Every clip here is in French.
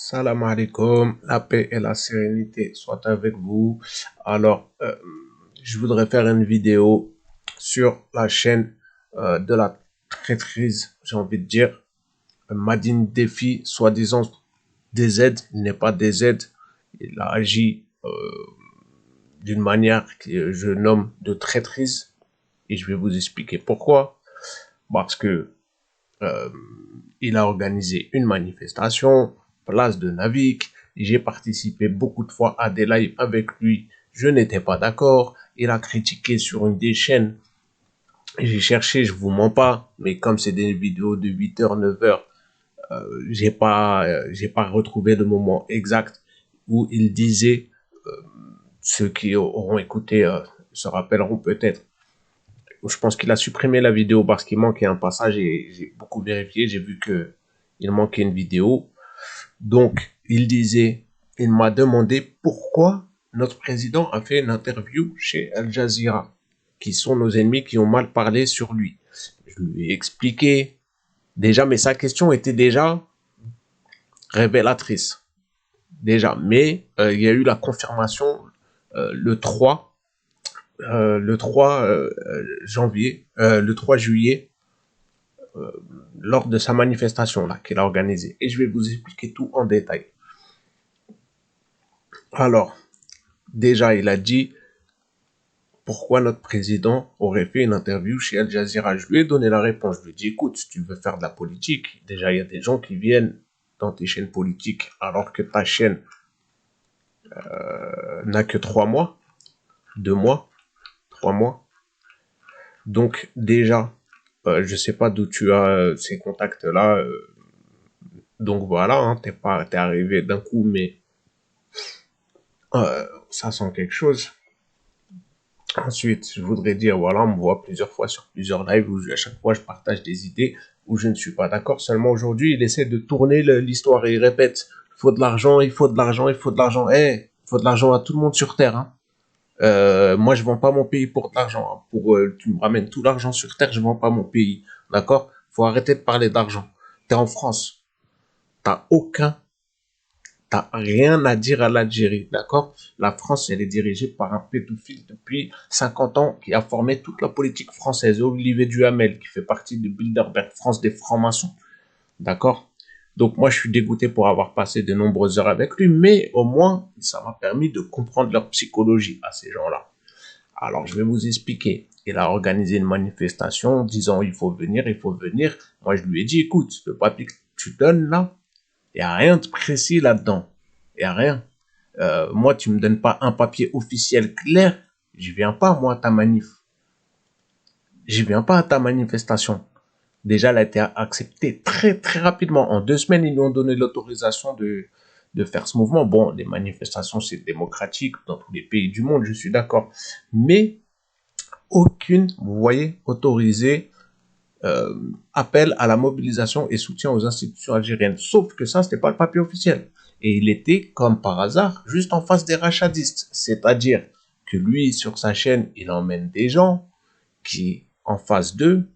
Salam alaikum, la paix et la sérénité soient avec vous. Alors, je voudrais faire une vidéo sur la chaîne de la traîtrise, j'ai envie de dire, Madine Défi, soi-disant DZ, il n'est pas DZ, il a agi d'une manière que je nomme de traîtrise et je vais vous expliquer pourquoi. Parce que il a organisé une manifestation, place de Navik. J'ai participé beaucoup de fois à des lives avec lui. Je n'étais pas d'accord. Il a critiqué sur une des chaînes. J'ai cherché, je vous mens pas, mais comme c'est des vidéos de 8h, 9h, j'ai pas retrouvé le moment exact où il disait, ceux qui auront écouté se rappelleront peut-être. Je pense qu'il a supprimé la vidéo parce qu'il manquait un passage et j'ai beaucoup vérifié. J'ai vu que il manquait une vidéo. Donc, il m'a demandé pourquoi notre président a fait une interview chez Al Jazeera, qui sont nos ennemis qui ont mal parlé sur lui. Je lui ai expliqué déjà, mais sa question était déjà révélatrice. Déjà, mais il y a eu la confirmation le 3 janvier, le 3 juillet, lors de sa manifestation là qu'il a organisée. Et je vais vous expliquer tout en détail. Alors, déjà, il a dit pourquoi notre président aurait fait une interview chez Al Jazeera. Je lui ai donné la réponse. Je lui ai dit, écoute, si tu veux faire de la politique, déjà, il y a des gens qui viennent dans tes chaînes politiques alors que ta chaîne n'a que 3 mois, 2 mois, 3 mois. Donc, déjà, je sais pas d'où tu as ces contacts-là. Donc, voilà, hein, t'es arrivé d'un coup, mais ça sent quelque chose. Ensuite, je voudrais dire, voilà, on me voit plusieurs fois sur plusieurs lives où à chaque fois je partage des idées où je ne suis pas d'accord. Seulement aujourd'hui, il essaie de tourner l'histoire et il répète, il faut de l'argent, il faut de l'argent, il faut de l'argent. Eh, il faut de l'argent à tout le monde sur Terre. Hein. Moi, je vends pas mon pays pour de l'argent. Hein. Tu me ramènes tout l'argent sur Terre, je vends pas mon pays. D'accord? Faut arrêter de parler d'argent. T'es en France. T'as rien à dire à l'Algérie, d'accord? La France, elle est dirigée par un pédophile depuis 50 ans qui a formé toute la politique française. Olivier Duhamel, qui fait partie de Bilderberg France des francs-maçons, d'accord? Donc moi, je suis dégoûté pour avoir passé de nombreuses heures avec lui, mais au moins, ça m'a permis de comprendre leur psychologie à ces gens-là. Alors, je vais vous expliquer. Il a organisé une manifestation disant il faut venir, il faut venir. Moi, je lui ai dit, écoute, le papier que tu donnes là, il n'y a rien de précis là-dedans. Il n'y a rien. Moi, tu me donnes pas un papier officiel clair, je viens pas, moi, à ta manif. Je viens pas à ta manifestation. Déjà, elle a été acceptée très, très rapidement. En 2 semaines, ils lui ont donné l'autorisation de faire ce mouvement. Bon, les manifestations, c'est démocratique dans tous les pays du monde, je suis d'accord. Mais aucune, vous voyez, autorisée appel à la mobilisation et soutien aux institutions algériennes. Sauf que ça, c'était pas le papier officiel. Et il était, comme par hasard, juste en face des rachadistes. C'est-à-dire que lui, sur sa chaîne, il emmène des gens qui, en face d'eux,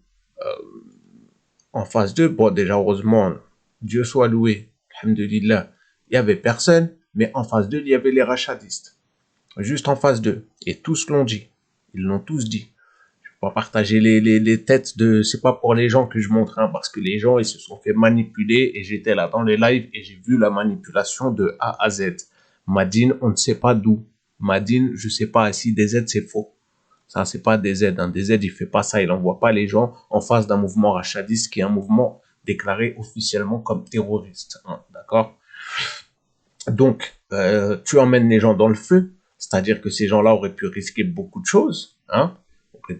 bon, déjà, heureusement, Dieu soit loué, alhamdoulilah, il y avait personne, mais en face d'eux, il y avait les rachadistes. Juste en face d'eux. Et tous l'ont dit. Ils l'ont tous dit. Pas partager les têtes de, c'est pas pour les gens que je montre, hein, parce que les gens, ils se sont fait manipuler et j'étais là dans les lives et j'ai vu la manipulation de A à Z. Madine, on ne sait pas d'où. Madine, je sais pas si des Z c'est faux. Ça, c'est pas des Z. Hein. Des Z, il fait pas ça. Il envoie pas les gens en face d'un mouvement rachadiste qui est un mouvement déclaré officiellement comme terroriste. Hein, d'accord? Donc, tu emmènes les gens dans le feu, c'est-à-dire que ces gens-là auraient pu risquer beaucoup de choses, hein,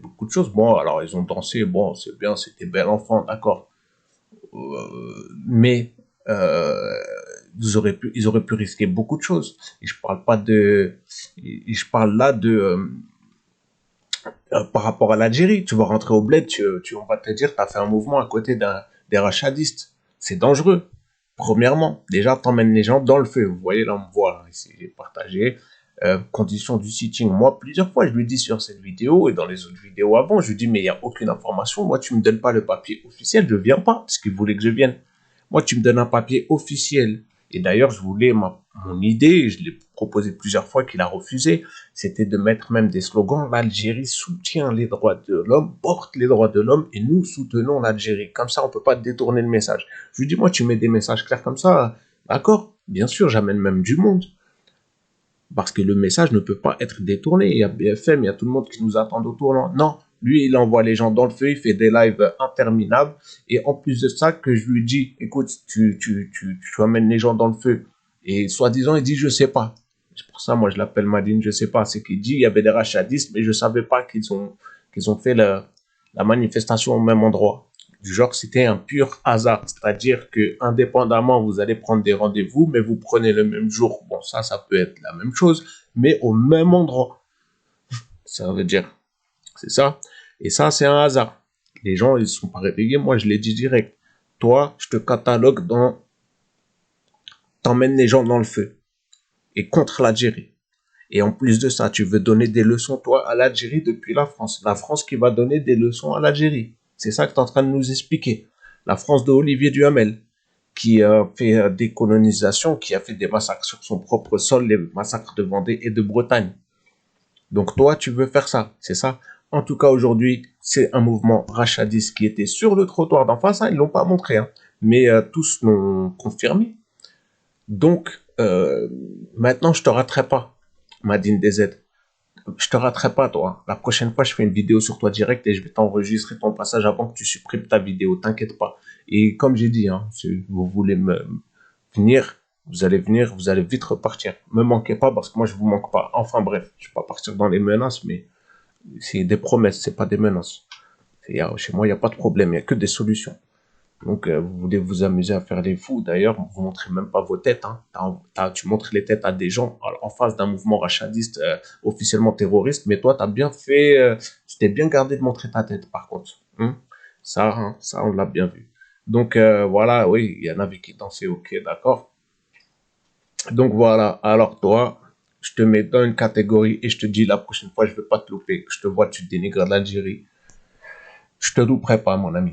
beaucoup de choses. Bon, alors ils ont dansé, bon, c'est bien, c'était bel enfant, d'accord, mais ils auraient pu risquer beaucoup de choses. Et je parle pas de, et je parle là de par rapport à l'Algérie. Tu vas rentrer au bled, on va te dire, tu as fait un mouvement à côté des rachadistes. C'est dangereux. Premièrement, déjà, t'emmènes les gens dans le feu. Vous voyez, là, on me voit, ici, j'ai partagé. Conditions du sitting. Moi, plusieurs fois, je lui dis sur cette vidéo et dans les autres vidéos avant, je lui dis, mais il n'y a aucune information. Moi, tu me donnes pas le papier officiel, je viens pas, parce qu'il voulait que je vienne. Moi, tu me donnes un papier officiel Et d'ailleurs, mon idée, je l'ai proposé plusieurs fois qu'il a refusé, c'était de mettre même des slogans, l'Algérie soutient les droits de l'homme, porte les droits de l'homme et nous soutenons l'Algérie. Comme ça, on peut pas détourner le message. Je lui dis, moi, tu mets des messages clairs comme ça, d'accord, bien sûr, j'amène même du monde. Parce que le message ne peut pas être détourné. Il y a BFM, il y a tout le monde qui nous attend au tournant. Non, lui, il envoie les gens dans le feu, il fait des lives interminables. Et en plus de ça, que je lui dis, écoute, tu amènes les gens dans le feu. Et soi-disant, il dit, je sais pas. C'est pour ça, moi, je l'appelle Madine, je sais pas. C'est qu'il dit, il y avait des rachadistes, mais je savais pas qu'ils ont fait la manifestation au même endroit. Du genre, c'était un pur hasard. C'est-à-dire que, indépendamment, vous allez prendre des rendez-vous, mais vous prenez le même jour. Bon, ça peut être la même chose, mais au même endroit. Ça veut dire, c'est ça. Et ça, c'est un hasard. Les gens, ils ne sont pas réveillés. Moi, je l'ai dit direct. Toi, je te catalogue t'emmènes les gens dans le feu. Et contre l'Algérie. Et en plus de ça, tu veux donner des leçons, toi, à l'Algérie depuis la France. La France qui va donner des leçons à l'Algérie. C'est ça que tu es en train de nous expliquer. La France de Olivier Duhamel, qui a fait des colonisations, qui a fait des massacres sur son propre sol, les massacres de Vendée et de Bretagne. Donc toi, tu veux faire ça, c'est ça. En tout cas, aujourd'hui, c'est un mouvement rachadiste qui était sur le trottoir d'en face. Hein, ils l'ont pas montré, hein, mais tous l'ont confirmé. Donc, maintenant, je te raterai pas, Madine DZ. Je te raterai pas, toi. La prochaine fois, je fais une vidéo sur toi direct et je vais t'enregistrer ton passage avant que tu supprimes ta vidéo. T'inquiète pas. Et comme j'ai dit, hein, si vous voulez venir, vous allez vite repartir. Me manquez pas parce que moi, je vous manque pas. Enfin bref, je vais pas partir dans les menaces, mais c'est des promesses, c'est pas des menaces. Chez moi, il n'y a pas de problème, il n'y a que des solutions. Donc, vous voulez vous amuser à faire les fous. D'ailleurs, vous montrez même pas vos têtes. Hein. Tu montres les têtes à des gens en face d'un mouvement rachadiste officiellement terroriste. Mais toi, tu t'es bien gardé de montrer ta tête, par contre. Ça, on l'a bien vu. Donc, voilà, oui, il y en avait qui dansaient, ok, d'accord. Donc, voilà. Alors, toi, je te mets dans une catégorie et je te dis la prochaine fois, je ne vais pas te louper. Je te vois, tu dénigres l'Algérie. Je te louperai pas, mon ami.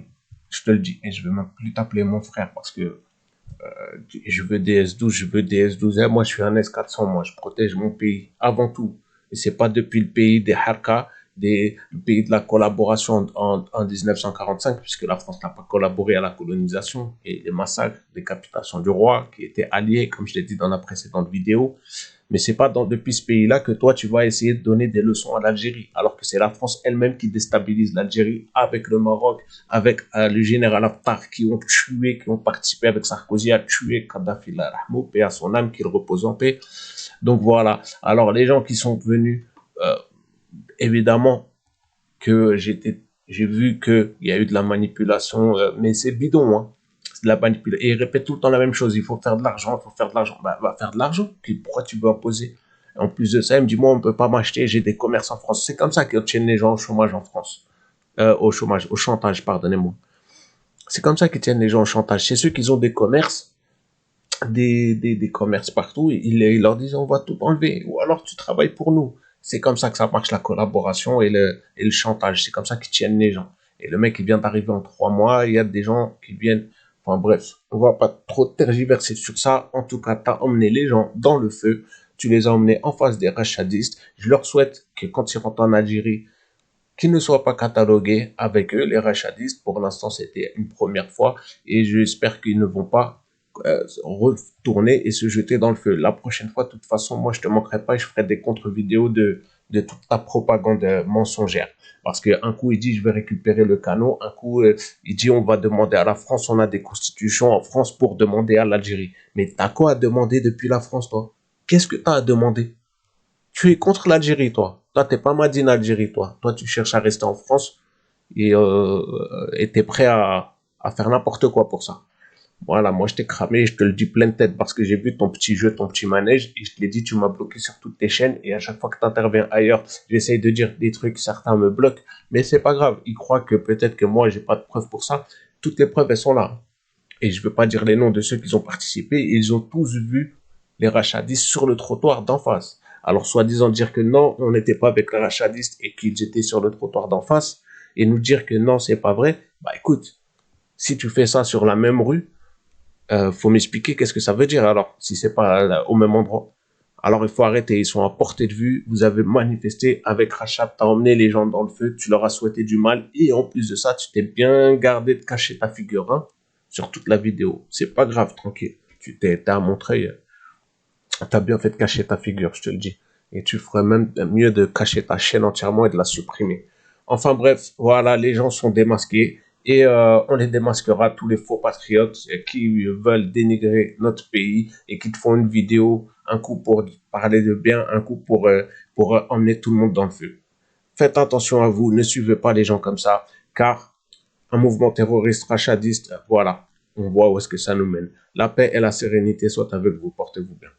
Je te le dis. Et je vais même plus t'appeler mon frère parce que je veux des S12, je veux des S12. Moi, je suis un S400. Moi, je protège mon pays avant tout. Et c'est pas depuis le pays des Harka, le pays de la collaboration en 1945, puisque la France n'a pas collaboré à la colonisation et les massacres, décapitation du roi, qui étaient alliés, comme je l'ai dit dans la précédente vidéo. Mais c'est pas depuis ce pays-là que toi, tu vas essayer de donner des leçons à l'Algérie, alors que c'est la France elle-même qui déstabilise l'Algérie avec le Maroc, avec le général Haftar qui ont participé avec Sarkozy à tuer Kadhafi, la rahmou, paix à son âme, qu'il repose en paix. Donc voilà. Alors les gens qui sont venus, évidemment que j'ai vu qu'il y a eu de la manipulation, mais c'est bidon, hein. De la manipulation. Et ils répètent tout le temps la même chose. Il faut faire de l'argent, il faut faire de l'argent. Bah, va faire de l'argent. Pourquoi tu veux imposer? En plus de ça, il me dit, moi, on ne peut pas m'acheter, j'ai des commerces en France. C'est comme ça qu'ils tiennent les gens au chômage en France. Au chantage, pardonnez-moi. C'est comme ça qu'ils tiennent les gens au chantage. C'est ceux qui ont des commerces, des commerces partout, et ils leur disent, on va tout enlever. Ou alors, tu travailles pour nous. C'est comme ça que ça marche, la collaboration et le chantage. C'est comme ça qu'ils tiennent les gens. Et le mec, il vient d'arriver en 3 mois, il y a des gens qui viennent. Enfin bref, on va pas trop tergiverser sur ça. En tout cas, tu as emmené les gens dans le feu. Tu les as emmenés en face des rachadistes. Je leur souhaite que quand ils rentrent en Algérie, qu'ils ne soient pas catalogués avec eux, les rachadistes. Pour l'instant, c'était une première fois. Et j'espère qu'ils ne vont pas retourner et se jeter dans le feu. La prochaine fois, de toute façon, moi, je te manquerai pas et je ferai des contre-vidéos de toute ta propagande mensongère. Parce qu'un coup, il dit, je vais récupérer le canot. Un coup, il dit, on va demander à la France, on a des constitutions en France pour demander à l'Algérie. Mais t'as quoi à demander depuis la France, toi? Qu'est-ce que t'as à demander? Tu es contre l'Algérie, toi. Toi, t'es pas Madine Algérie, toi. Toi, tu cherches à rester en France et t'es prêt à faire n'importe quoi pour ça. Voilà, moi je t'ai cramé, je te le dis pleine tête parce que j'ai vu ton petit jeu, ton petit manège et je te l'ai dit, tu m'as bloqué sur toutes tes chaînes et à chaque fois que tu interviens ailleurs, j'essaye de dire des trucs, certains me bloquent, mais c'est pas grave, ils croient que peut-être que moi j'ai pas de preuves pour ça. Toutes les preuves elles sont là et je veux pas dire les noms de ceux qui ont participé, ils ont tous vu les rachadistes sur le trottoir d'en face. Alors soi-disant dire que non, on n'était pas avec les rachadistes et qu'ils étaient sur le trottoir d'en face et nous dire que non, c'est pas vrai, bah écoute, si tu fais ça sur la même rue, faut m'expliquer qu'est-ce que ça veut dire alors, si c'est pas au même endroit. Alors il faut arrêter, ils sont à portée de vue, vous avez manifesté avec Rachab, t'as emmené les gens dans le feu, tu leur as souhaité du mal, et en plus de ça, tu t'es bien gardé de cacher ta figure, hein, sur toute la vidéo. C'est pas grave, tranquille. T'as montré, t'as bien fait de cacher ta figure, je te le dis. Et tu ferais même mieux de cacher ta chaîne entièrement et de la supprimer. Enfin bref, voilà, les gens sont démasqués et on les démasquera, tous les faux patriotes qui veulent dénigrer notre pays et qui te font une vidéo, un coup pour parler de bien, un coup pour emmener tout le monde dans le feu. Faites attention à vous, ne suivez pas les gens comme ça, car un mouvement terroriste rachadiste, voilà, on voit où est-ce que ça nous mène. La paix et la sérénité soient avec vous, portez-vous bien.